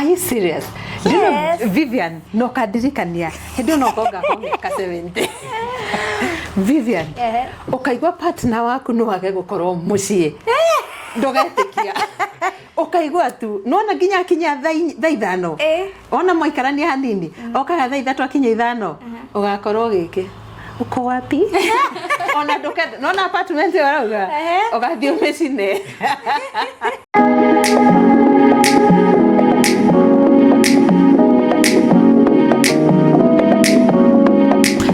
Are you serious? Yes. You know, Vivian, no kadirikania. Hedo no goga home ka 70. Vivian, ukaigwa partner waku no age gukorwo mucie. Ndogetikia. Ukaigwa tu, nona nginya kinya thaa ithano. Ona mwikarania hanini. Okaga thaa ithatu akinya ithano. Ugakorwo giki. Uko wapi? Ona ndokenda, nona apartment warauga. Ugathio mecine.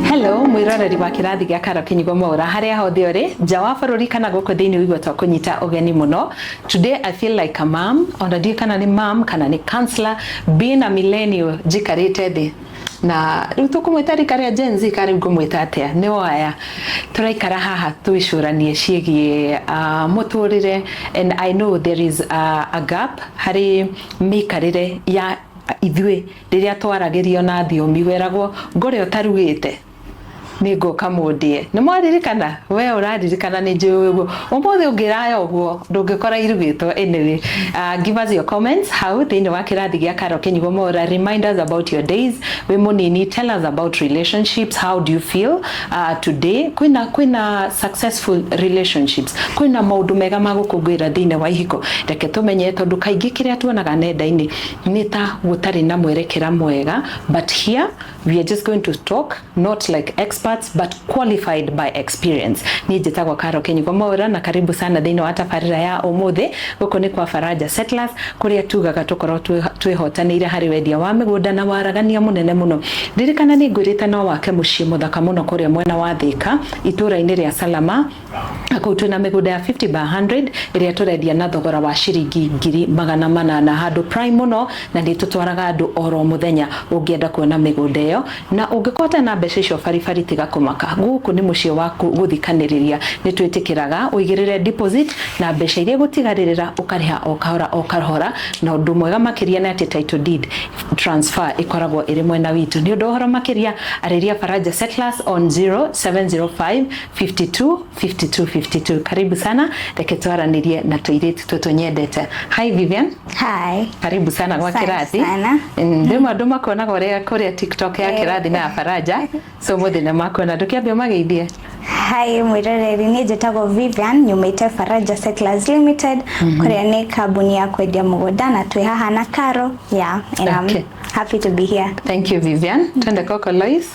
Hello, mwiroreri wa kirathi gya Karo Kinyigo Mwaura haria hothe uri nja wa bururi kana guku thiini wigwa twa kunyita ugeni muno. Today I feel like a mom, ona ndi kana ni mom kana ni counselor, being a millennial jikarite thi na riu tukumwita rikaria Gen Z kari ngumwita atia ni waya turaikara haha twicuranie ciegie muturire, and I know there is a gap hari mikarire ya ithui riria twaragirio na thiomi weragwo ngore utarugite nigo kamodie ni mwaririkana we uraririkana ni njugo umuthi ungiraya uguo ndungikora irugitwo. Anyway, give us your comments how thini wa kirathi gya Karo Kinyigo Mwaura. Remind us about your days we munini, tell us about relationships, how do you feel today? Kwina successful relationships, kwina maundu mega magukungwira thini wa ihiko. Reke tumenye tondu kaingi kiria tuonaga nenda-ini ni ta gutari na mwerekera mwega, but here we are just going to talk not like experts but qualified by experience. Ni njitagwo Karo Kinyigo Mwaura na karibu sana thini wa tabarira ya umuthi. Guku ni kwa Faraja Settlers kuria tugaga tukorwo twihotanire hari wendia wa migunda na waragania munene muno. Ririkana ni ngwirite no wake mucii muthaka muno kuria mwena wa Thika itura-ini ria Salama. Akau twina migunda ya 50 by 100 iria turendia na thogora wa ciringi 800 handu prime muno, na ni tutwaraga andu oro muthenya ungienda kuona migunda iyo, na ungikota na mbeca icio farifari tiga kumaka. Guku ni mucii waku guthikaniriria, ni twitikiraga uigirire deposit na mbeca iria gutigaririra ukariha o kahora na undu mwega makiria na title deed transfer ikoragwo iri mwena witu. Ni undu horo makiria ariria Faraja Settlers on 0705 52 52 52. Karibu sana, reke twaranirie na tuiritu tutunyendete. Hi Vivian. Hi. Karibu sana kwa kirathi. Ndimo andu makonaga uria TikTok ya kirathi na Faraja. So muthina makona ndukiambia mageithie. Hi mwiroreri, ni njitagwo Vivian, nyumite Faraja Settlers Limited, kuria ni kambuni ya kwendia mugunda na twi haha na Karo. Yeah, and I'm happy to be here. Thank you Vivian. Twende koko Lois.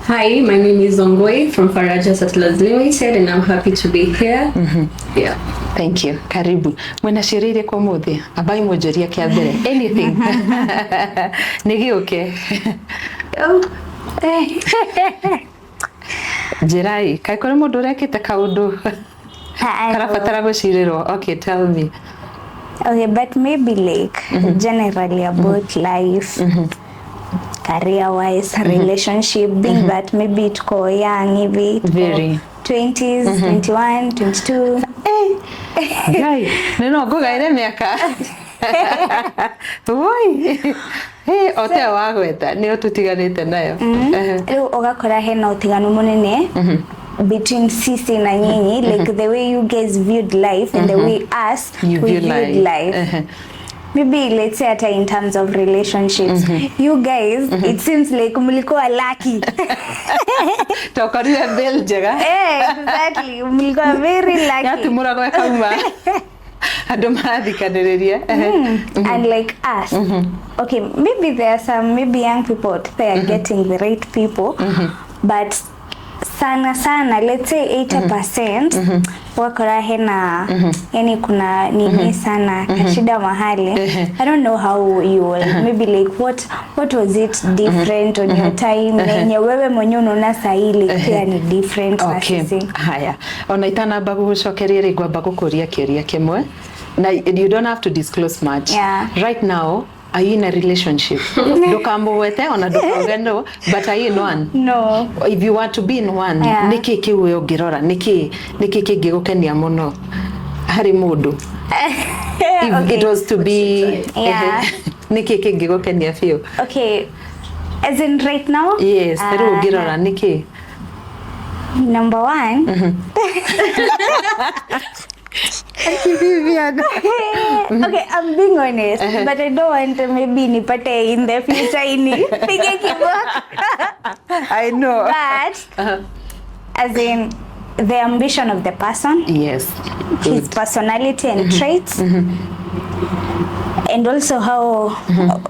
Hi, my name is Ongoi from Faraja Settlers Limited and I'm happy to be here. Yeah. Thank you. Karibu. Mwena shirire kwa muthi. Abai mojoria kia mbere. Anything. Nigi okay. Jirai, kai kore mundu urekite kaundu karabatara gucirirwo. Okay, tell me. Okay, but maybe like generally about life, career wise, relationship, being that maybe tuko young hivi, very 20s, 21, 22. Guy, neno goga ile miaka. Woi. Ote wagweta ni otutiganite nayo. Riu ugakora hena utiganu munene between sisi na nyinyi, like the way you guys viewed life and the way us we viewed life. Maybe let's say at in terms of relationships, you guys, it seems like mlikuwa lucky. Tokoria Belgium. Exactly, mlikuwa very lucky. Ya tumura kwa kama. And like us, okay, maybe there are some young people out there getting the right people, but sana let's say 80% wakora hena yani kuna nini sana kashida mahali. I don't know how you will, maybe like what was it different on your time nenye wewe mwenye unaona saili pia ni different. Okay, haya ona itana bagu gucokeria rigwa bagu kuria kiria kimwe na you don't have to disclose much. Right now are you in a relationship? Dokamwete ona dokagendo, but are you in one? No. If you want to be in one, niki kiwe ogirora, niki gigukenia muno hari mundu. If it was to be niki gigukenia feel. Okay, as in right now? Yes, hari ogirora niki. Number one. Vivian. Okay, I'm being honest, but I don't want to maybe nipate in the future pige kiboko. I know. But as in the ambition of the person, Yes. his personality and traits, and also how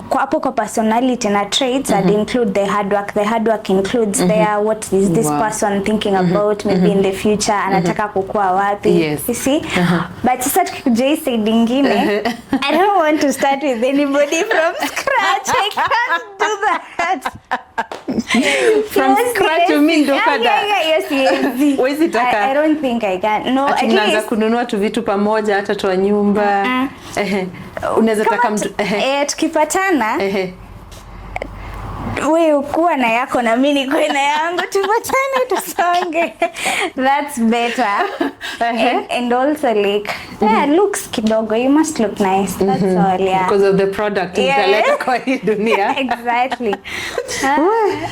kwa personality na traits I'd include the hard work. The hard work includes there what is this person thinking about maybe in the future, anataka kukua wapi. Yes. You see? But sasa tukija hii side ingine, I don't want to start with anybody from scratch. I can't do that. From scratch you mean dokada? Yes. Wezi taka. I don't think I can. No, at least least kununua tu vitu pamoja hata tu nyumba. Unaweza taka mtu tukipatana wewe ukuwa na yako na mimi niko na yangu, tupatane tusonge. That's better. And also like looks kidogo, you must look nice. That's all, yeah. Because of the product utaleta kwa hii dunia. Exactly.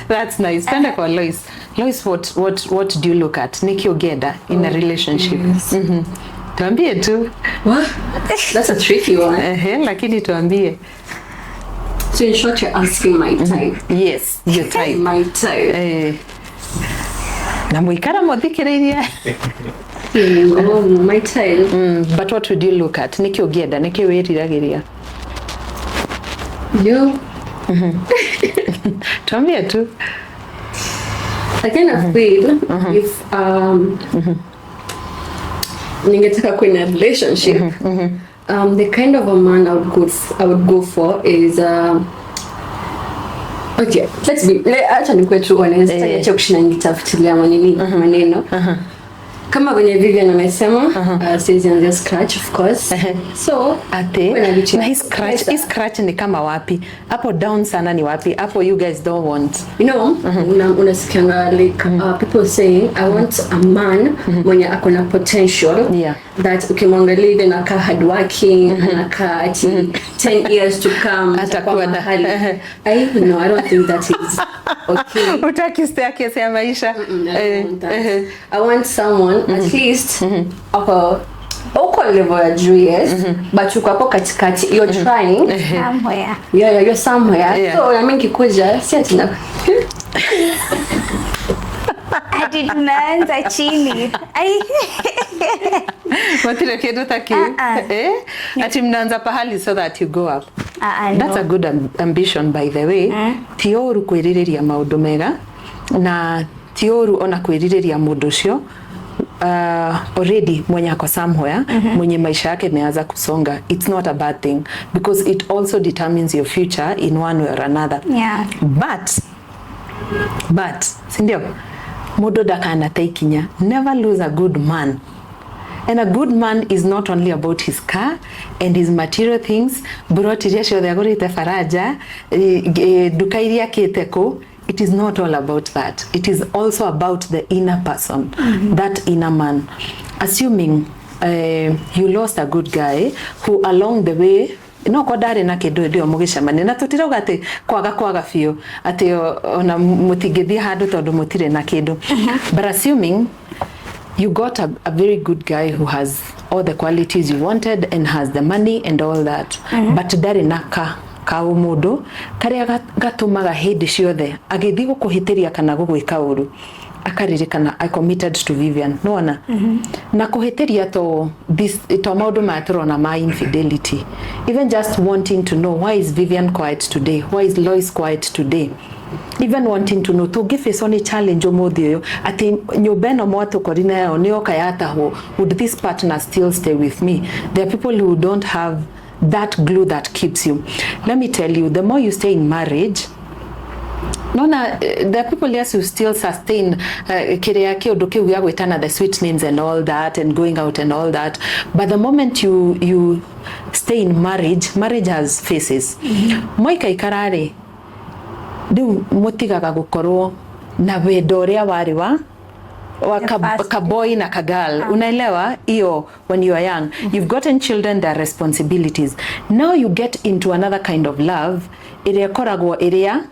That's nice. Tanda kwa Lois. Lois, what do you look at? Nikki Ogeda in a relationship. Tuambie tu. What? That's a tricky one. Lakini tuambie. So in short, you're asking my type. Yes, your type. My type. Na muikara muthikireirie. My type. But what would you look at? Nikki Ogeda, Nikki wiriragiria. You. Tuambie tu. I kind of feel if ningetaka kuwa in a relationship, the kind of a man I would go for is okay, acha nikuwe tu honest, acha kushinda nitafutilia maneno. Kama venye Vivian amesema, says on the scratch of course. So ate na his scratch ni kama wapi? Hapo down sana ni wapi? Hapo you guys don't want. You know, unasikianga like people saying I want a man mwenye akona potential. Yeah. That ukimwangalia hivi anakaa hard working, anakaa ati 10 years to come atakuwa na hali. I don't think that is okay. Utaki staircase ya maisha. I want someone at least uko level ya juu, yes, but uko hapo katikati, you're trying somewhere. Yeah, you're somewhere. So na mimi kikuja si ati na hadi tunaanza chini. Matire kedo taki. Ati mnaanza pahali so that you go up. That's a good ambition, by the way. Tioru kwiriria maundu mega na tioru ona kwiriria mundu ucio already mwenye ako somewhere, mwenye maisha yake meanza kusonga. It's not a bad thing because it also determines your future in one way or another. Yeah. But sindio, mundu dakana taikinya. Never lose a good man. And a good man is not only about his car and his material things. Burotiria ciothe agurite faraja, duka iria kiteko. It is not all about that. It is also about the inner person, that inner man. Assuming you lost a good guy who along the way no kodare na kindu ndio mugicamane na tutirauga ati kwaga fio ati ona mutingithia handu tondu mutire na kindu. But assuming you got a very good guy who has all the qualities you wanted and has the money and all that, but dare naka kao mundu karia gatumaga hindi ciothe agithi gukuhitiria kana gugwika uru akaririkana I committed to Vivian nona na kuhitiria to maundu maturona ma infidelity, even just wanting to know why is Vivian quiet today, why is Lois quiet today, even wanting to know to give us any challenge umuthi uyu ati nyumba eno mwatukori nayo ni oka yataho, would this partner still stay with me? There are people who don't have that glue that keeps you. Let me tell you, the more you stay in marriage, there are people, yes, who still sustain kiria kiundu kiu ya gwitana the sweet names and all that and going out and all that, but the moment you stay in marriage has faces. Moika ikarare riu mutigaga gukorwo na wendo uria wari wa boy na girl. Unaelewa hiyo? When you are young, you've gotten children, their responsibilities. Now you get into another kind of love, iria koragwo iria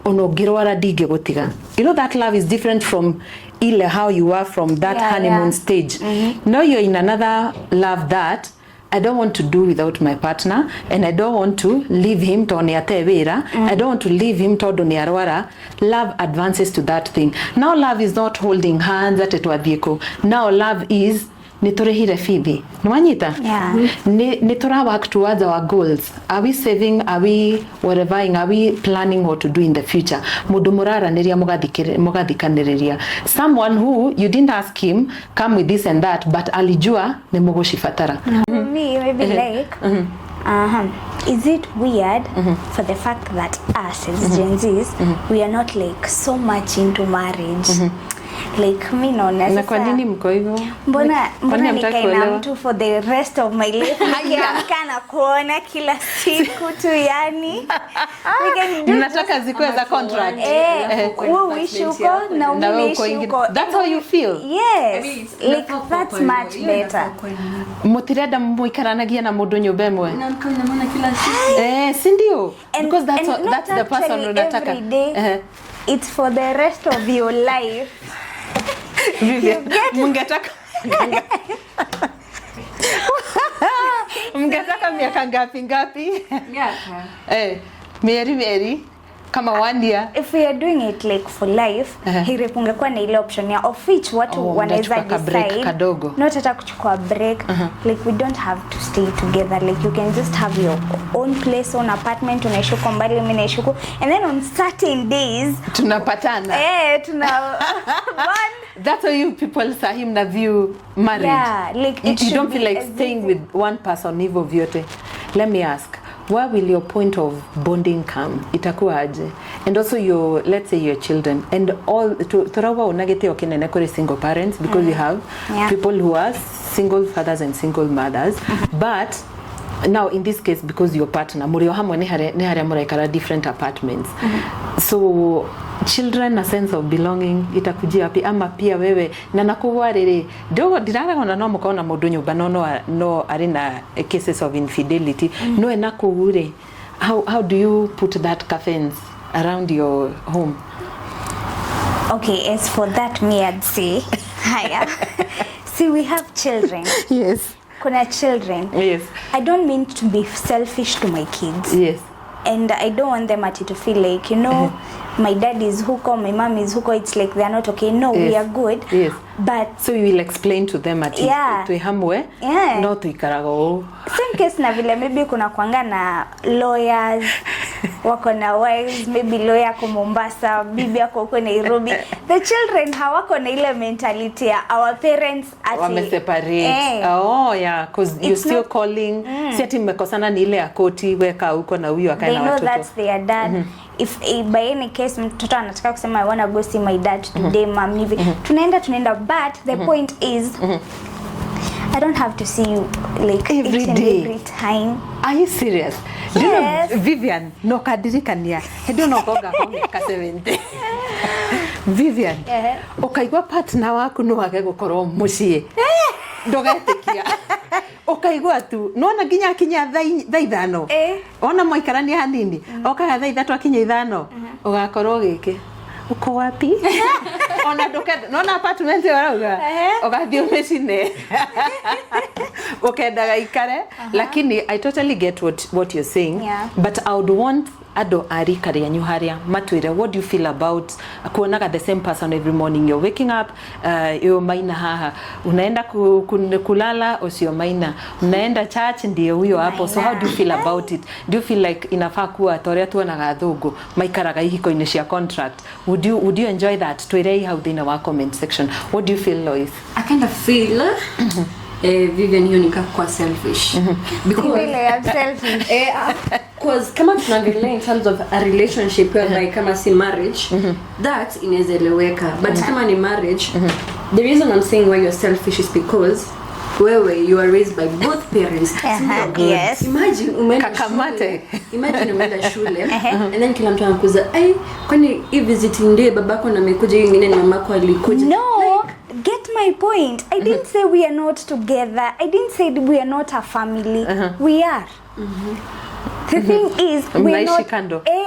ono ngirwara ndingĩgũtiga. You know that love is different from ile how you are from that honeymoon stage. Now you're in another love that I don't want to do without my partner, and I don't want to leave him to niate wira. I don't want to leave him to ni arwara. Love advances to that thing. Now love is not holding hands at etwathieko. Now love is niturehire fithi. Nwanyita? Yeah. Nitura work towards our goals. Are we saving? Are we whatever? Are we planning what to do in the future? Mundu muraraniria mugathikaniria. Someone who you didn't ask him come with this and that, but alijua ni mugushifatara. For me, maybe like is it weird for the fact that us as Gen Zs we are not like so much into marriage? Like mi naona Na kwa nini mko hivyo? Mbona nikae na mtu for the rest of my life nikiamka na kuona kila siku tu yani. Mnataka zikuwe za contract. Wewe uishi huko na mimi niishi huko. That's how you feel? Yes. Like that's much better. Mutirenda muikaranagia na mundu nyumba imwe. Na mnaona kila siku. Si ndio? Because that's the person unataka. It's for the rest of your life. Mungetaka miaka ngapi? Mieri kama 1 year. If we are doing it like for life, hirepungekuwa na ile option ya of which watu wanaweza decide not hata kuchukua break. Like we don't have to stay together. Like you can just have your own place, own apartment, unaishi huko mbali, mimi naishi huko, and then on certain days tunapatana. That's how you people sahim na view marriage. Yeah, like you don't feel like staying with one person hivyo vyote. Let me ask, where will your point of bonding come? Itakuwa aje? And also your, let's say your children and all turawa unagete okinene kore single parents because we have people who are single fathers and single mothers. But now in this case, because your partner murio hamwe ne hare muraikara different apartments. So children, a sense of belonging itakujia api ama pia wewe na nakuwa rere ndio ndiraragona no mukaona mundu nyumba no arena cases of infidelity no enakuure. How do you put that curtains around your home? Okay, as for that me I'd say haya. See, we have children. Yes. Kuna children. Yes. I don't mean to be selfish to my kids. Yes. And I don't want them to feel like, you know, my dad is huko, my mom is huko, it's like they're not okay. No, we are good. Yes. But so you will explain to them at tuihamwe no tuikarago. Same case na vile maybe kuna kuanga na lawyers wako na wives, maybe lawyer ko Mombasa, bibi yako huko Nairobi. The children hawako na ile mentality ya our parents ati wame separate. Oh yeah, because you still calling. Si ati mmekosana ni ile ya koti weka huko na huyo akaina watoto. They know that's their dad. If by any case mtoto anataka kusema I want to go see my dad today, mom hivi tunaenda, but the point is I don't have to see you like every day, every time. Are you serious? Yes. Do you know Vivian no kadirikania hedo no koga ka 70 Vivian ukaigwa partner waku no age gukorwo mucie ndogetekia ukaigwa tu nona nginya kinya thaithano ona mwikarania hanini okaga thaithatu akinya ithano ugakorwo gike uko wapi ona ndokenda nona apartment warauga ugathio mecine ukendaga ikare lakini I totally get what you're saying, but I would want ado arika ryanyu haria matwire what do you feel about kuonaga the same person every morning, you're waking up yo maina haha unaenda kulala usio maina unaenda church ndio huyo hapo. So how do you feel about it? Do you feel like inafaa kuwa toria tuonaga thungu maikaraga ihiko ine cia contract? Would you enjoy that? Twirei how in our comment section. What do you feel, Lois? I kind of feel Vivian hiyo nika kwa selfish because I'm selfish because kama tunaangalia in terms of a relationship whereby kama si marriage that inaeleweka, but kama ni marriage the reason I'm saying why you're selfish is because you are raised by both parents. Yes. Imagine umeenda shule and then kila mtu anakuza kwani hii visiting day babako na amekuja hiyo nyingine na mamako alikuja. No, get my point. I didn't say we are not together. I didn't say we are not a family. We are. The thing is we are not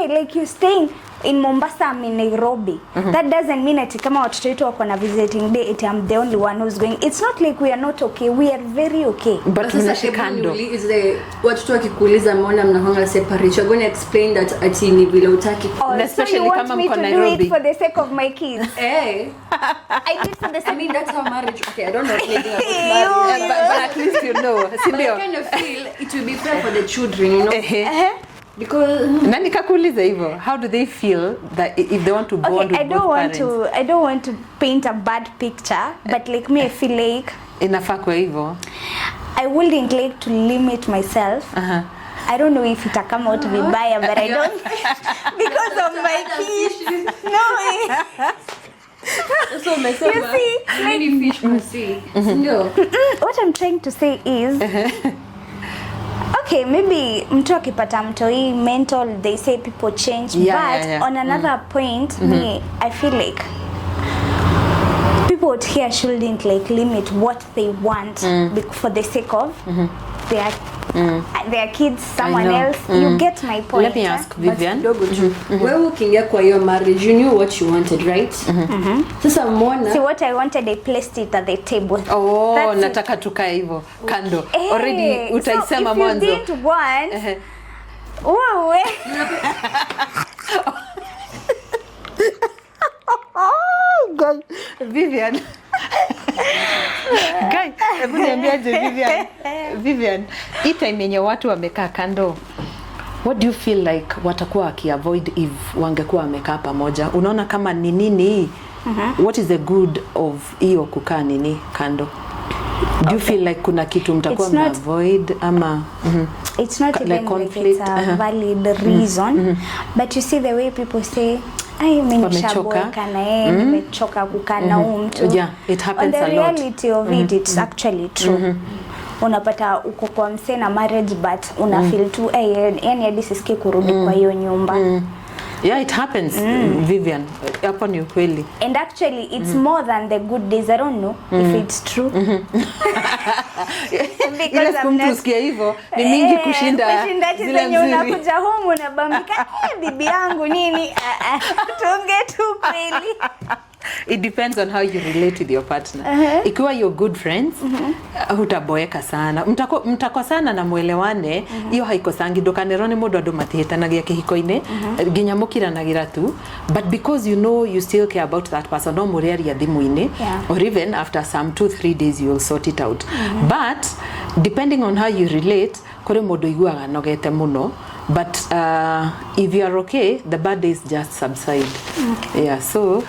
like you're staying in Mombasa, I'm in Nairobi. That doesn't mean that kama watoto wetu wako na visiting day, I'm the only one who's going. It's not like we are not okay. We are very okay. But tunashikando. Is the watoto wakikuuliza mbona mnahanga separate, you're going to explain that ati ni vile utaki. Especially so kama mko Nairobi. Do it for the sake of my kids. Eh. I did for the sake. I mean, that's how marriage. Okay, I don't know anything about marriage, but at least you know. But I kind of feel it will be fair for the children, you know. Because nani kakuuliza hivyo, how do they feel that if they want to bond with both parents? I don't want to paint a bad picture, but like me I feel like inafaa kwa hivyo. I wouldn't like to limit myself. I don't know if it will come out vibaya, but I don't because of my kids. No way. So myself, you see, many fish can see. No. What I'm trying to say is okay, maybe mtu akipata mtoi mental, they say people change, but on another point, me, I feel like people out here shouldn't like limit what they want for the sake of their kids, someone else. You get my point. Let me ask Vivian. Wewe ukiingia kwa hiyo marriage, you knew what you wanted, right? Sasa mbona? See, what I wanted, I placed it at the table. Oh, that's nataka tukae hivyo kando. Already utaisema mwanzo. So if you didn't want, wow. Oh God, Vivian. Guy, hebu niambiaje Vivian, hii time yenye watu wamekaa kando, what do you feel like watakuwa wakiavoid if wangekuwa wamekaa pamoja? Unaona kama ni nini? What is the good of hiyo kukaa nini kando? Do you feel like kuna kitu mtakuwa mna-avoid ama it's not even like conflict, it's a valid reason, but you see the way people say mimi nishaboeka na yeye, nimechoka kukaa na mtu. Yeah, it happens a lot. On the reality of it, it's actually true. Unapata uko kwa mse na marriage, but una feel tu yani hadi sisikie kurudi kwa hiyo nyumba. Yeah, it happens, Vivian. Hapo ni ukweli. And actually, it's more than the good days. I don't know if it's true. Because I'm not tusikia hivyo ni mingi kushinda zile nzuri. Unakuja home unabambika, bibi yangu nini? Tuongee tu kweli. It depends on how you relate with your partner. Ikiwa you're good friends, hutaboeka sana. Mtako sana na muelewane, hiyo haikosangi dokanerone mundu andu matihitanagia kihiko-ine, ginya mukiranagira tu, but because you know you still care about that person, no muriaria thimu-ine, or even after some 2-3 days you'll sort it out. But depending on how you relate, kuri mundu iguaga nogete muno, but if you are okay, the bad days just subside. Yeah, so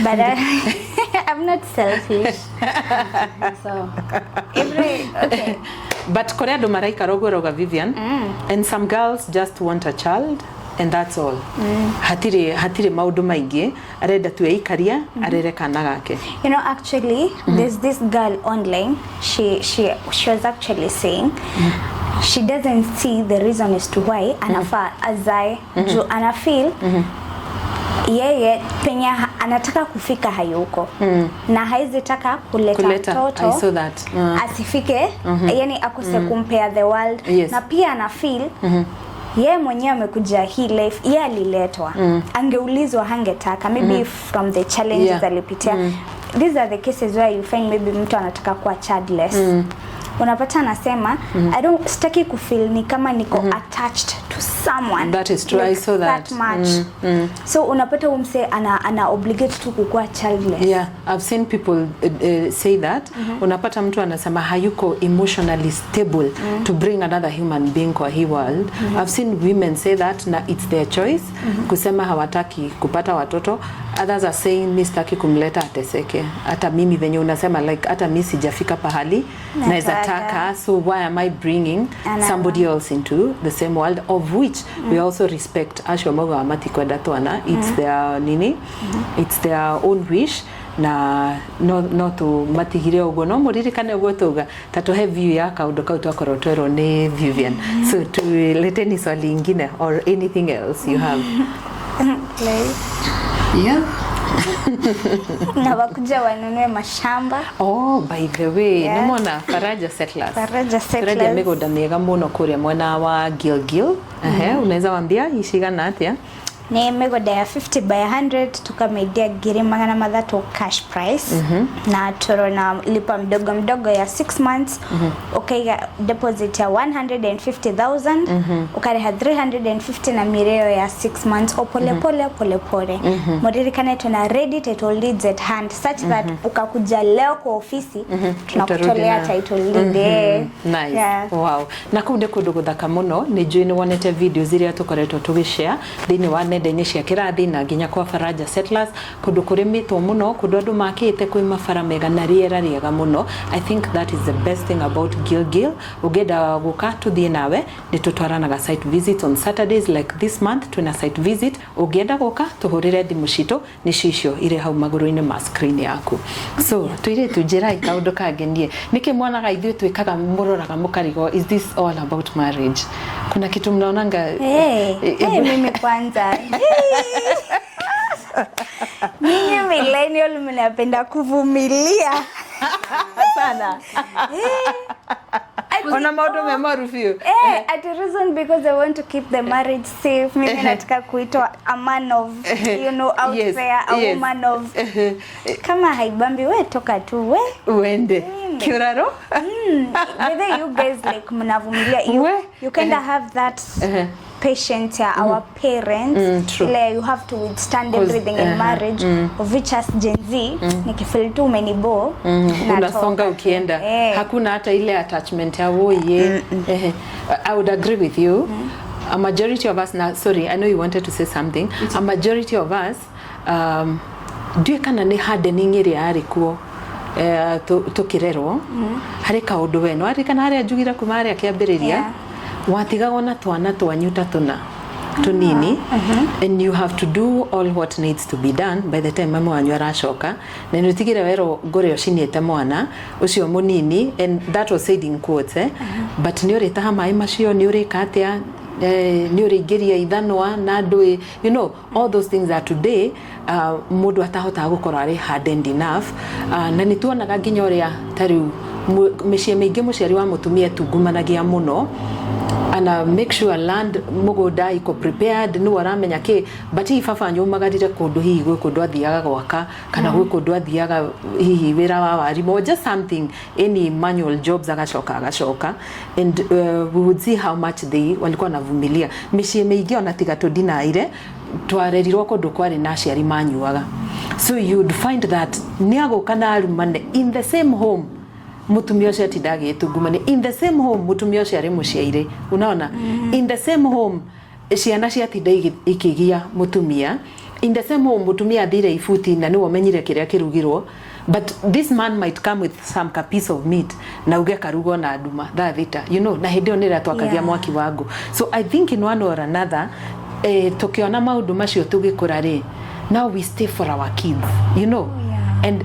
but I'm not selfish. So okay. But Korea do maraika roga Vivian, and some girls just want a child, and that's all. Hatire maudu maingi arenda tu eikaria arere kana gake. You know, actually there's this girl online, she was actually saying she doesn't see the reason as to why anafa azai jo anafeel yeye penya anataka kufika hayuko na haizi taka kuleta mtoto. I saw that. Asifike yani akose compare the world. Na pia anafeel yeye mwenyewe amekuja hii life, yeye aliletwa. Angeulizwa hangetaka, maybe from the challenges alipitia. These are the cases where you find maybe mtu anataka kuwa childless. Unapata anasema I don't staki kufeel ni kama niko attached to someone. That is true. Like I saw that much. So unapata umse ana obligate tu kukuwa childless. Yeah, I've seen people say that. Unapata mtu anasema hayuko emotionally stable to bring another human being kwa hii world. I've seen women say that na it's their choice kusema hawataki kupata watoto. Others are saying mimi sitaki kumleta ateseke. Hata mimi venye unasema like hata mimi sijafika pahali naweza taka, so why am I bringing somebody else into the same world, of which we also respect asho moga amati kwenda twana. It's their nini, it's their own wish na no to matigire ugo no muririkane ugo tuga tatu have view ya kaundu kau twakoro twero ni Vivian. So to leteni swali ingine or anything else you have. Yeah. Na wakuja wanunue mashamba. Oh, by the way, nimona Faraja Settlers. Faraja migoda miega muno kuria mwena wa Gilgil. Unaweza waambia ishigana atia? Ni migode ya 50 by 100 tukamaidia ngiri magana matatu cash price na toro na lipa mdogo mdogo ya 6 months ukaiga deposit ya 150,000 ukariha 350 na mireo ya 6 months pole pole modirikane tuna ready title deeds at hand such that ukakuja leo kwa ofisi tunakutolea title deed. Nice. Yeah. Wow. Na kunde kundu thaka muno ni njui ni wonete video ziria tukoretwo tugishare thini wa nenda-ini cia kirathi na nginya kwa Faraja Settlers kundu kurimitwo muno kundu andu makite kwi mabara mega na riera riega muno. I think that is the best thing about Gilgil. Ugenda guka tuthie nawe ni tutwaranaga site visit on Saturdays like this month tuna site visit. Ugenda guka tuhurire thimu citu ni cicio ire hau maguru-ini ma screen yaku. So tuire tujirai kaundu kangenie niki mwanaga ithuĩ twikaga muroraga mukarigo is this all about marriage? Kuna kitu mnaonanga mimi kwanza ninyi millennial mnapenda kuvumilia sana. Ona maundu me marufio. At the reason because I want to keep the marriage safe. Mimi nataka kuitwa a man of out there, a woman of kama haibambi we toka tu we uende kiuraro. Whether you guys like mnavumilia you kind of have that patience ya our parents you have to withstand everything in marriage of which as Gen Z nikifeel tu umenibo unasonga ukienda hakuna hata ile attachment ya woye. I would agree with you. A majority of us now, sorry, I know you wanted to say something. A majority of us due kana ni hardening area arikuo tukirerwo hari kaundu we no ari kana hari ajugira kuma ari akiambiriria watigagwo na twana twanyuta tuna tunini and you have to do all what needs to be done by the time mama wanyu aracoka na nutigire wero ngore ociniete mwana ucio munini and that was said in quotes but ni uri taha mai macio ni uri katia ni uri ngiria ithanwa na ndui all those things are today mundu atahota gukora ari hardened enough na ni tuonaga nginya uria tariu mishie mingi muciari wa mutumia tungumanagia muno and make sure land mugoda iko prepared no aramenya ke but ifafa nyumagarire kundu hihi gwe kundu athiaga gwaka kana gwe kundu athiaga hihi wira wa warimo just something any manual jobs agacoka and we would see how much they walikuwa navumilia mishie mingi ona tiga to dinaire twarerirwo kundu kwari na aciari manyuaga so you would find that niago kana arumane in the same home mutumia ucio atindage tungumane in the same home mutumia ucio ari muciaire unaona in the same home ciana ciatinda ikigia mutumia in the same home mutumia athire ifuti na niwo menyire kiria kirugirwo but this man might come with some piece of meat na uge karugo na nduma thita na hindio nira twakagia mwaki wangu so I think in one or another tukiona maundu macio tugikura ri now we stay for our kids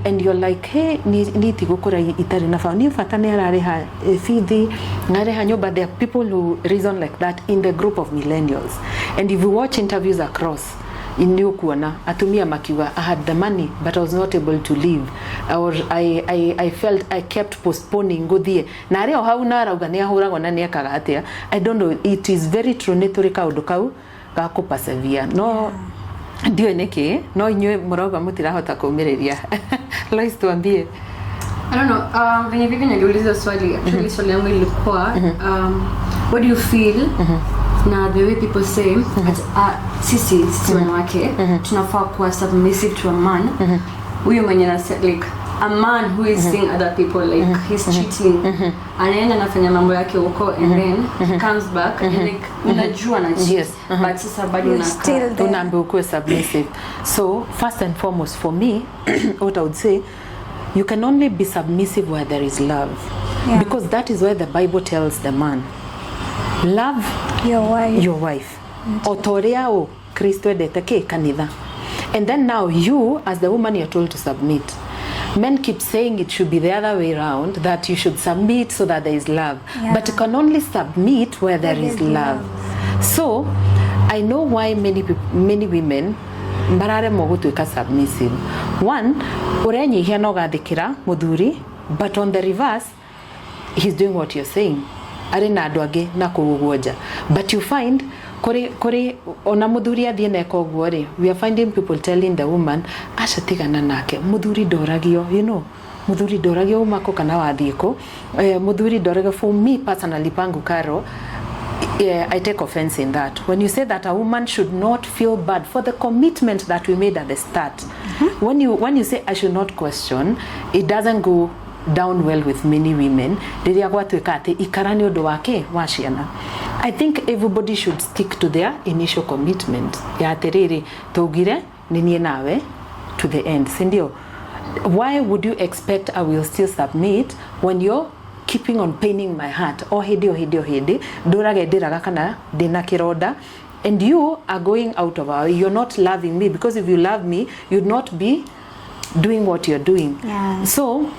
and you're like hey ni tigukura itari na fa ni fatane arareha fithi ngareha nyoba. There are people who reason like that in the group of millennials and if you watch interviews across in kuona atumia makiwa I had the money but I was not able to live or I felt I kept postponing guthie na rio hau na rauga ni ahuragwo na ni akaga atia I don't know it is very true netori kaundu kau ga ku persevere no ndio niki no inywe murauga mutirahota kumiriria Lois tuambie. I don't know venye vipi niliuliza swali actually swali yangu ilikuwa what do you feel na the way people say sisi wanawake tunafaa kuwa submissive to a man huyo mwenye na like a man who is seeing other people like he's cheating anaenda anafanya mambo yake huko and then he comes back and like unajua na cheat but sasa bado unaambiwa kuwa submissive. So first and foremost for me what I would say you can only be submissive where there is love because that is where the Bible tells the man love your wife otoria o Kristo endete ke kanitha and then now you as the woman you're told to submit. Men keep saying it should be the other way around, that you should submit so that there is love. But you can only submit where there is love. So, I know why many women marare mogutuika submissive. One, urenyihia no gathikira muthuri, but on the reverse, he's doing what you're saying. Ari na andu angi na kuguguoja. But you find kuri ona muthuri athie neka uguo ri, we are finding people telling the woman acha tigana nake, muthuri ndoragio, you know, muthuri ndoragio umako kana wathieko, muthuri ndoragio. For me personally, Pangu Karo, I take offense in that. When you say that a woman should not feel bad for the commitment that we made at the start, when you say I should not question, it doesn't go down well with many women. Riria gwatuika ati ikarani undu wake wa ciana. I think everybody should stick to their initial commitment. Ya atiriri tugire ni nie nawe to the end, sindio? Why would you expect I will still submit when you're keeping on paining my heart? Oh hidi ndurage ndiraga kana ndina kironda, and you are going out of our, you're not loving me, because if you love me you'd not be doing what you're doing. Yeah. So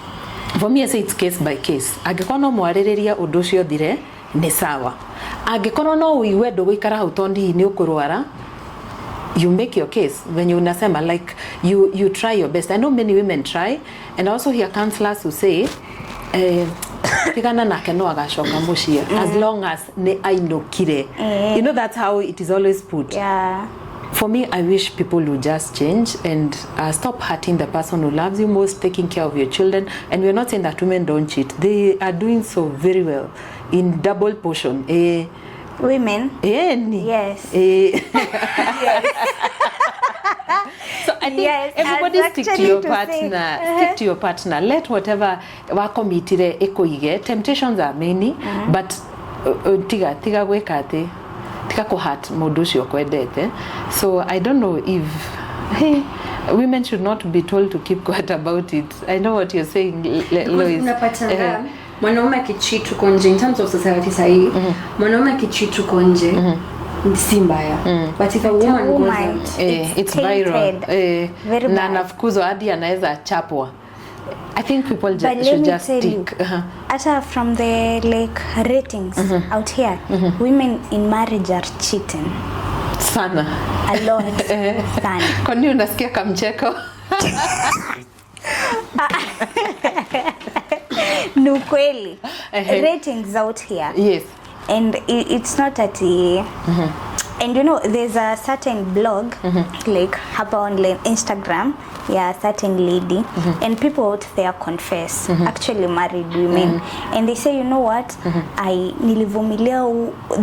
for me I say it's case by case. Angĩkorwo no mwarĩrĩria ũndũ ũcio thire nĩ sawa, angĩkorwo no uiwe ndũ gũikara hau tondi ni ũkũrwara, you make your case. When you unasema like you try your best. I know many women try, and I also hear counselors who say tigana nake no agacoka muciĩ as long as ni ainũkire. You know, that's how it is always put. Yeah. For me, I wish people would just change and stop hurting the person who loves you most, taking care of your children. And we're not saying that women don't cheat. They are doing so very well in double portion. Women? Yes. Yes. So I think everybody stick to your partner. Stick to your partner. Let whatever wakomitire ekuige. Temptations are many, but tiga gweka ati. Tika kuhat mundu ucio kwendete. So I don't know if women should not be told to keep quiet about it. I know what you're saying, Lois. Unapata mwanaume akicheat uko nje in terms of society sahi, mwanaume akicheat uko nje si mbaya, but if a woman goes out, it's viral. Na nafukuzwa hadi anaweza chapwa. I think people should just stick. Ata from the like ratings out here, women in marriage are cheating. Sana. A lot. Sana. Kwani unasikia kamcheko? No kweli. Ratings out here. Yes. And it's not at the and you know there's a certain blog like hapa online Instagram, yeah, certain lady and people out there confess actually married women and they say, you know what, I nilivumilia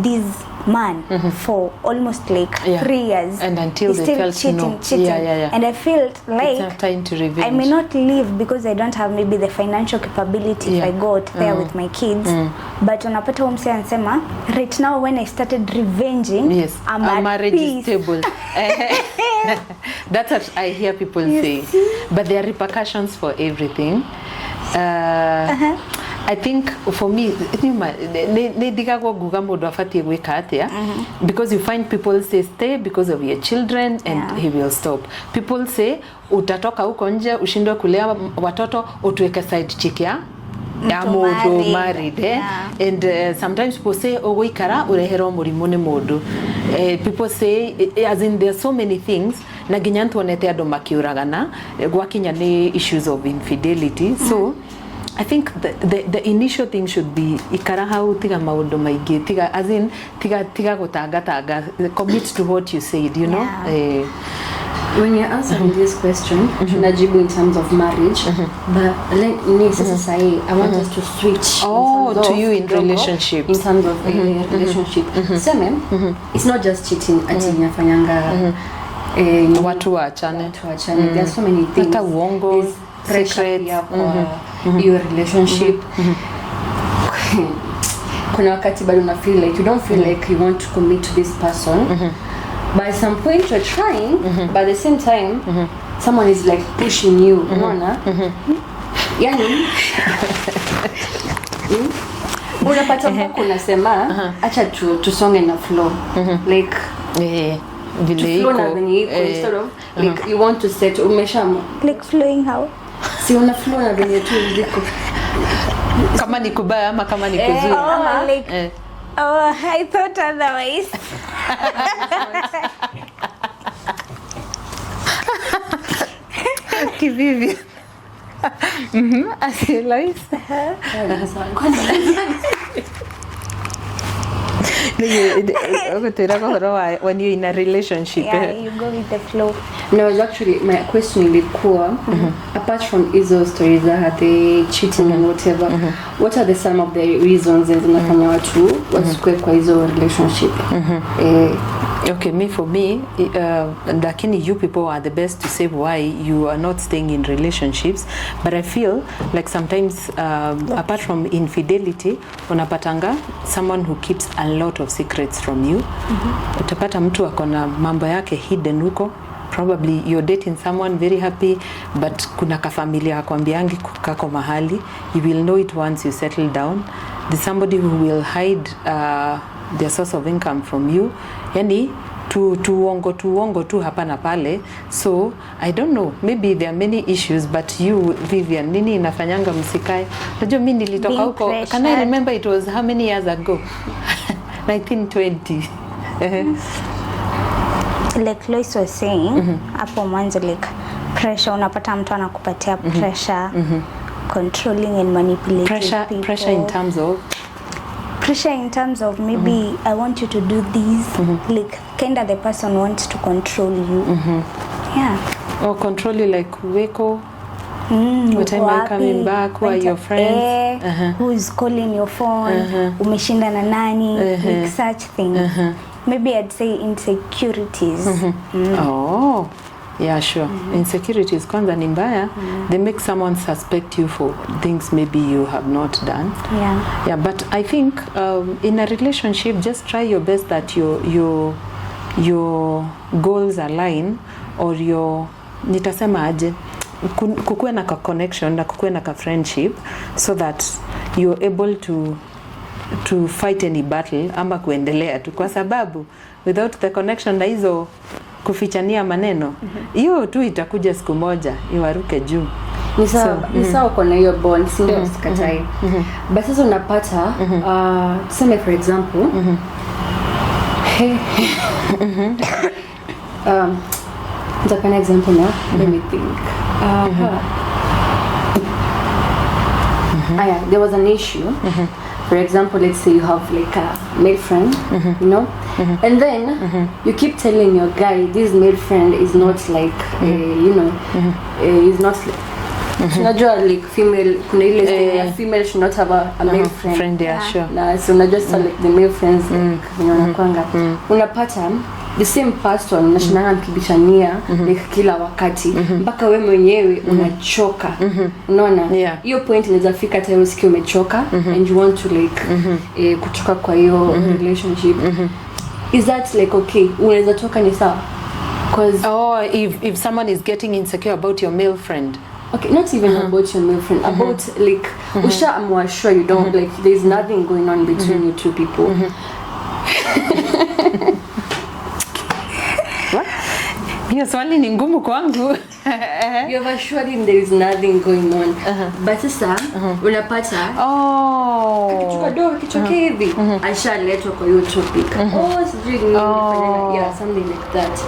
this man for almost like 3 years and until they still felt cheating. Yeah. And I felt like it's time to revenge. I may not leave because I don't have maybe the financial capability if I go out there with my kids, but unapata umse ansema right now when I started revenging, I'm marriage is stable. That's what I hear people say. But there are repercussions for everything. I think for me, because you find people say stay because of your children and he will stop. People say utatoka huko nje ushindwe kulea watoto utuweke side chick ya mundu married. And sometimes people say ogoikara urehero murimu ni mundu. People say as in there are so many things na ginya ntuonete andu makiuragana gwakinya ni issues of infidelity. So I think the initial thing should be ikara hau tiga maundu maingi tiga as in tiga gutanga commit to what you said, you know. When you're answering this question, tunajibu in terms of marriage, but let me say I want us to switch to you in relationship. In terms of relationship. Same, it's not just cheating ati nyafanyanga watu waachane. There are so many things. Hata uongo, pressure your relationship. Kuna wakati bado una feel like you don't feel like you want to commit to this person. By some point you're trying, but at the same time someone is like pushing you, unaona? Yani unapata mpaka unasema acha tusonge na flow. Like vile iko instead of like you want to set umesha like flowing how? Si una flow na venye tu ziko kama ni kubaya ama kama ni kuzuri. Like I thought otherwise. Kivivi. As you like. When you're in a relationship. Yeah, you go with the flow. No, it was actually my question ilikuwa apart from hizo stories za the cheating and whatever, what are some of the reasons zinafanya watu wasikue kwa hizo relationship? Okay, for me, lakini you people are the best to say why you are not staying in relationships, but I feel like sometimes apart from infidelity, unapatanga someone who keeps a lot of secrets from you. Utapata mtu akona mambo yake hidden huko. Probably you're dating someone very happy, but kuna kafamilia akwambiangi kako mahali. You will know it once you settle down. There's somebody who will hide their source of income from you. Yani tuongo tu hapa na pale. So I don't know, maybe there are many issues, but you Vivian, nini inafanyanga msikae? Najua mimi nilitoka huko. Can I remember it was how many years ago? 1920. Like Lois was saying, hapo mwanzo like pressure, unapata mtu anakupatia pressure, controlling and manipulating people. Pressure in terms of maybe I want you to do this, like kinda the person wants to control you. Yeah. Or control you like weko. What time are you coming back? Who are your friends? Who is calling your phone? Umeshinda na nani? Like such things. Maybe I'd say insecurities. Oh, yeah, sure. Insecurities kwanza ni mbaya. They make someone suspect you for things maybe you have not done. Yeah, but I think in a relationship, just try your best that your goals align, or nitasema aje, kukuwe na connection na kukuwe na friendship, so that you're able to fight any battle ama kuendelea tu, kwa sababu without the connection na hizo kufichania maneno, hiyo tu itakuja siku moja iwaruke juu. Ni sawa kwa hiyo bond, si ndio? Sikatai. But sasa unapata tuseme for example an example now. Let me think. There was an issue. For example, let's say you have like a male friend, you know, and then you keep telling your guy this male friend is not like, you know, is not like, unajua like female, kuna ile female should not have a male friend. Yeah, sure. Na so unajua like the male friends like, you know, kwanga unapata the same person nashinanga mkibishania like kila wakati mpaka wewe mwenyewe unachoka. Unaona hiyo point inaweza fika hata usikie umechoka and you want to like kutoka kwa hiyo relationship. Is that like okay, unaweza toka ni sawa? Cause if someone is getting insecure about your male friend, okay, not even about your male friend, about like I'm sure you don't like there's nothing going on between you two people. Hiyo swali ni ngumu kwangu. You have assured there is nothing going on. But sasa unapata kichwa hivi ashaletwa kwa hiyo topic. Sijui yeah, something like that.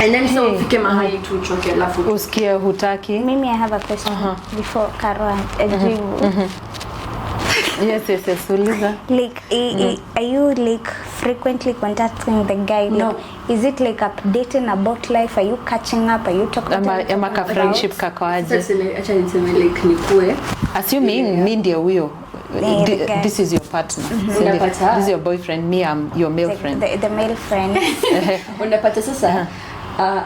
And then so ufike mahali tu uchoke alafu usikie hutaki. Mimi I have a question before Karo ajibu. Yes, Uliza. Like, are you like frequently contacting the guy? No. Like, is it like updating about life? Are you catching up? Are you talking about friendship kakoaje? Acha niseme like nikue. Assuming mi ndio huyo. This is your partner. This is your boyfriend. Me, I'm your male friend. The male friend. Unapata sasa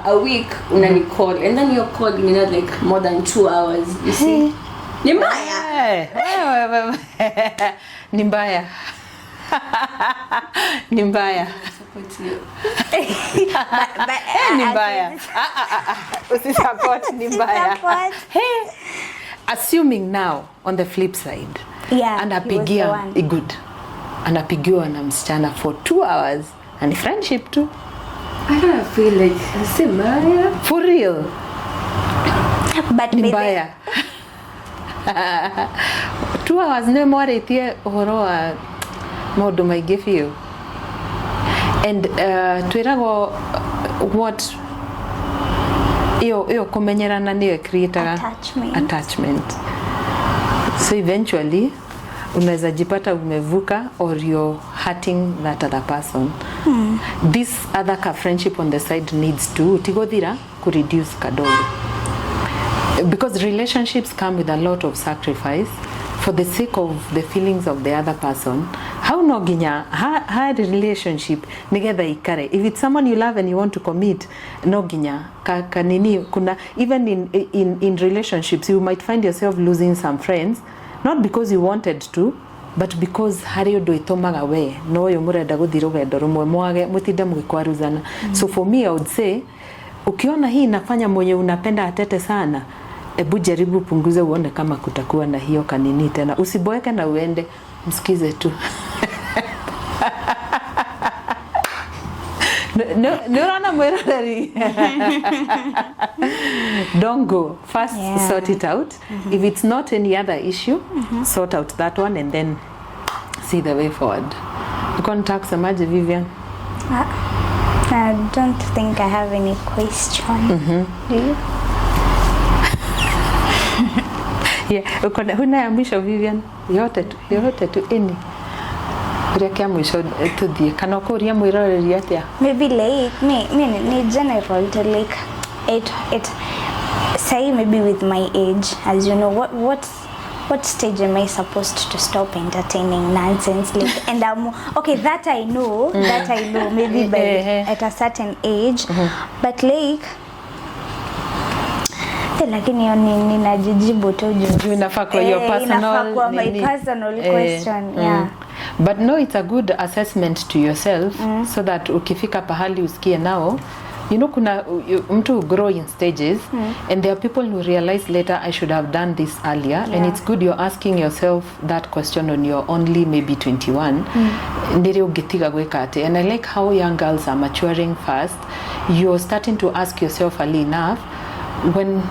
a week unani call and then your call in like more than 2 hours. You see? Ni mbaya. Ni mbaya. Ni mbaya. Ni mbaya. Usisupport ni mbaya. Hey, assuming now on the flip side. Yeah. Anapigia good. Anapigiwa na msichana for 2 hours and friendship too. I don't feel like si mbaya. For real. But ni mbaya. 2 hours nä mwarĩtie ũhoro wa maũndũ maingĩ biũ, and twĩragwo what ĩyo kũmenyerana nĩyo createaga attachment. So eventually unaweza jipata umevuka or you're hurting that other person. This other friendship on the side needs to tigothira ku reduce kadogo, because relationships come with a lot of sacrifice for the sake of the feelings of the other person. How no ginya ha relationship nigetha ikare, if it's someone you love and you want to commit, no ginya kanini kuna, even in relationships you might find yourself losing some friends, not because you wanted to, but because hari undu itomaga we no yo murenda guthira rugendo rumwe mwage mutinde mgikwaruzana. So for me I would say, ukiona hii inafanya mwenye unapenda atete sana, ebu jaribu punguze uone kama kutakuwa na hiyo kanini tena. Usiboeke na uende, msikize tu. No rana mwerari. Don't go. First sort it out. If it's not any other issue, sort out that one and then see the way forward. You can talk so much, Vivian. I don't think I have any question. Do you? Yeah, huna ya mwisho Vivian? Yote tu ini. Uria kia mwisho tuthie kana kuria mwiroreri atia? Maybe like me ni general to like it say maybe with my age, as you know, what stage am I supposed to stop entertaining nonsense, like, and okay, that I know maybe by at a certain age, but like lakini ninajijibu tu juu inafaa kwa your personal, kwa my personal question. Yeah. But no, it's a good assessment to yourself, so that ukifika pahali usikie nao, you know, kuna mtu grow in stages, and there are people who realize later, I should have done this earlier. And it's good you're asking yourself that question when you're only maybe 21. Ndiri ugitiga gweka ate. And I like how young girls are maturing fast. You're starting to ask yourself early enough, when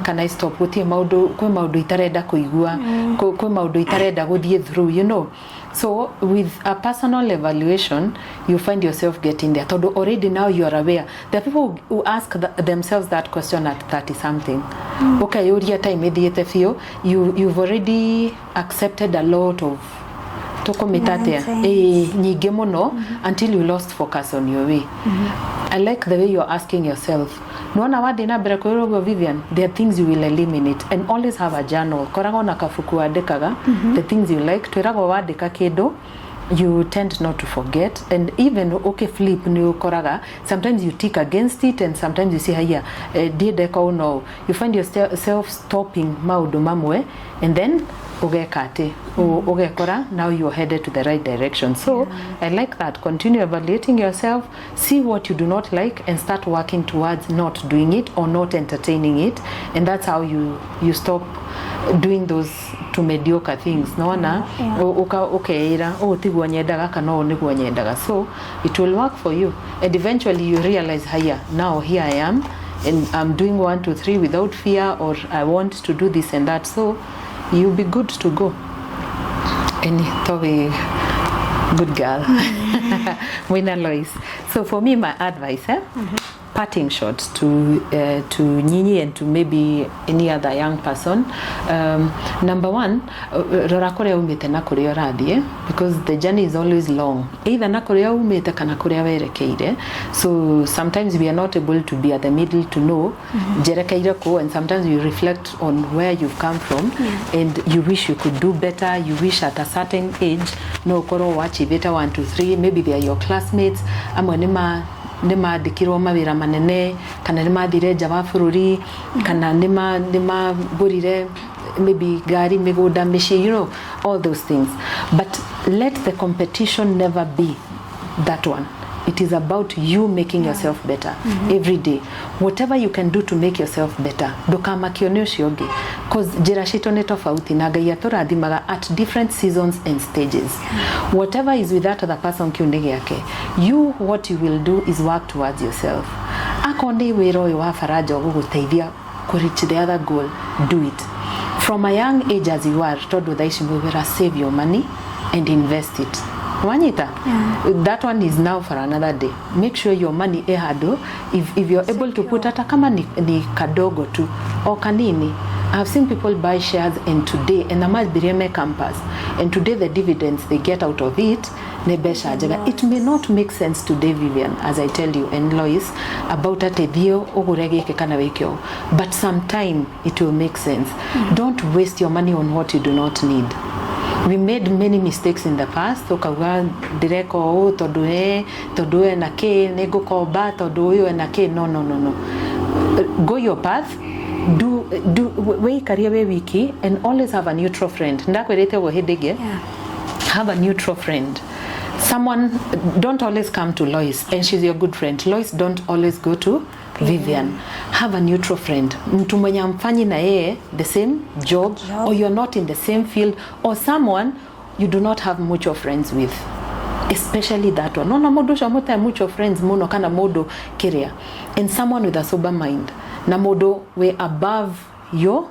can I stop with kwe maudu itarenda kuigua, kwe maudu itarenda guthie through, you know. So with a personal evaluation, you find yourself getting there. Todo already now you are aware. There are people who ask themselves that question at 30 something. Okay, you've already accepted a lot of nyingi muno until you lost focus on your way. I like the way you're asking yourself. Nuona wadi na bere kuirogo Vivian, there are things you will eliminate, and always have a journal. Korago na kafuku wadekaga, the things you like, tuirago wadeka kedo, you tend not to forget. And even okay flip ni koraga, sometimes you tick against it, and sometimes you say haya dideka no, you find yourself stopping maudu mamwe, and then ugekate ugekora, now you're headed to the right direction. So I like that. Continue evaluating yourself, see what you do not like, and start working towards not doing it or not entertaining it, and that's how you stop doing those to mediocre things. Naona ukaira tigwa nyendaga kana niguo nyendaga, so it will work for you, and eventually you realize haya, now here I am and I'm doing 1 2 3 without fear, or I want to do this and that, so you'll be good to go. Any toby good girl. Wina Lois. So for me, my advice, parting shot to Nyinyi and to maybe any other young person. Number one, rorakore umete na kuria radie, because the journey is always long. Either na kuria umete kana kuria werekeire. So sometimes we are not able to be at the middle to know jerekeire ko, and sometimes you reflect on where you've come from, and you wish you could do better. You wish at a certain age no koro wachi beta 1 2 3, maybe they are your classmates, ama nima dikirwo mawira manene, kana nima dire java fururi, kana nima gurire maybe gari megoda mishi, you know, all those things. But let the competition never be that one. It is about you making yourself better every day. Whatever you can do to make yourself better, dokama kioneo shioge, because jirashito ne tofauti na Ngai aturathimaga at different seasons and stages. Whatever is with that other person kiundege yake, you, what you will do is work towards yourself. Akonde wero yo wa faraja guguteithia to reach the other goal, do it from a young age. As you are todo daishi mwera, save your money and invest it. Wanyita, that one is now for another day. Make sure your money ehado, if you're able to put hata kama ni kadogo tu o kanini, I've seen people buy shares and today and amabireme campus and today the dividends they get out of it nebesha jaga. It may not make sense today, Vivian, as I tell you, and Lois, about atethio ogurege kana wekyo, but sometime it will make sense. Don't waste your money on what you do not need. We made many mistakes in the past. Ukawa direko todue na ke nego ko ba todoyo na ke no. Go your path. Do we career we wiki and always have a neutral friend. Ndakwerete wo hedege. Have a neutral friend. Someone, don't always come to Lois and she's your good friend. Lois, don't always go to Vivian. Have a neutral friend. Mtu mwenye amfanyi na yeye the same job or you're not in the same field or someone you do not have mutual friends with. Especially that one. No modo shamuta mutual friends muno kana modo career. And someone with a sober mind. Na modo we above your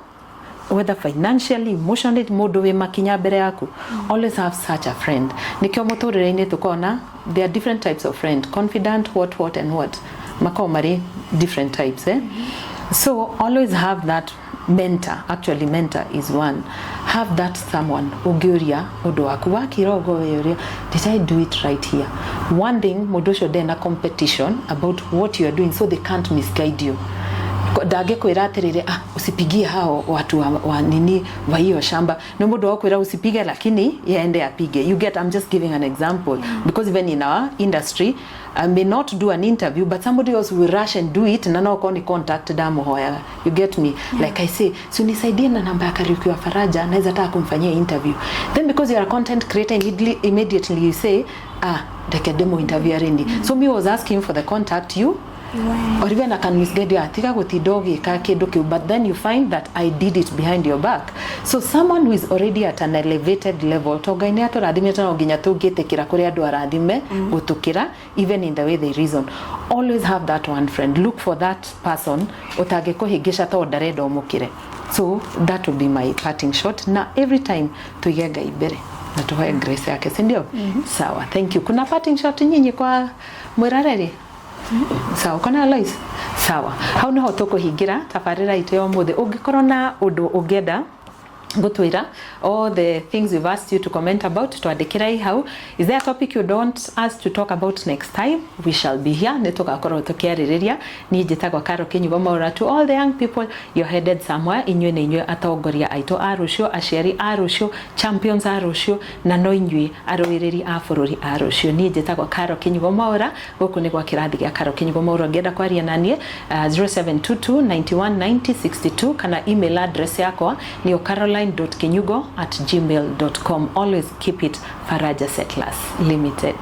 whether financially, emotionally, modo we makinya bere yaku. Always have such a friend. Nikyo motorere tukona, there are different types of friend. Confident, what and what. Makao mari different types, So always have that mentor. Actually mentor is one. Have that someone uguria odo akuwa kirogo yoria. Did I do it right here? One thing modo should then a competition about what you are doing so they can't misguide you. Dage kwira atirire usipigie hao watu wa nini wa hiyo shamba no mudo wa kwira usipige lakini yaende apige. You get, I'm just giving an example because even in our industry I may not do an interview but somebody else will rush and do it na no contact damu hoya. You get me? Like I say, so nisaidie na namba ya Kariuki wa Faraja naweza taka kumfanyia interview. Then because you are a content creator immediately you say deke demo interview rendi. So me was asking for the contact you or even I can misguide you atika gutidogi ka kedoki, but then you find that I did it behind your back. So someone who is already at an elevated level togaine ato radime tano ginya tugete kira kuri adu aradime utukira even in the way they reason. Always have that one friend. Look for that person otage ko higesha to daredo mukire. So that will be my parting shot. Na every time tuyega ibere na tuhoe grace yake, si ndio? Sawa, thank you. Kuna parting shot nyinyi kwa mwirareri? Sawa, kana Lois? Sawa. Hau niho tukuhingira tabarira itu yo muthe. Ungikorwo na undu ungenda gutwira all the things we've asked you to comment about twandikira hau. Is there a topic you don't us to talk about next time? We shall be here. Nitugakorwo tukiaririria. Ni njitagwa Karo Kinyugo Maura. To all the young people, you're headed somewhere. Inywe na inywe atongoria aito arucio, aciari arucio, champions arucio, na no inywe arowiriri a bururi arucio. Ni njitagwa Karo Kinyugo Maura. Guku ni gwa kirathi gia Karo Kinyugo Maura. Ngenda kwaria nanie 0722919062 kana email address yakwa ni caroline.kinyugo@gmail.com. Always keep it Faraja Settlers Limited.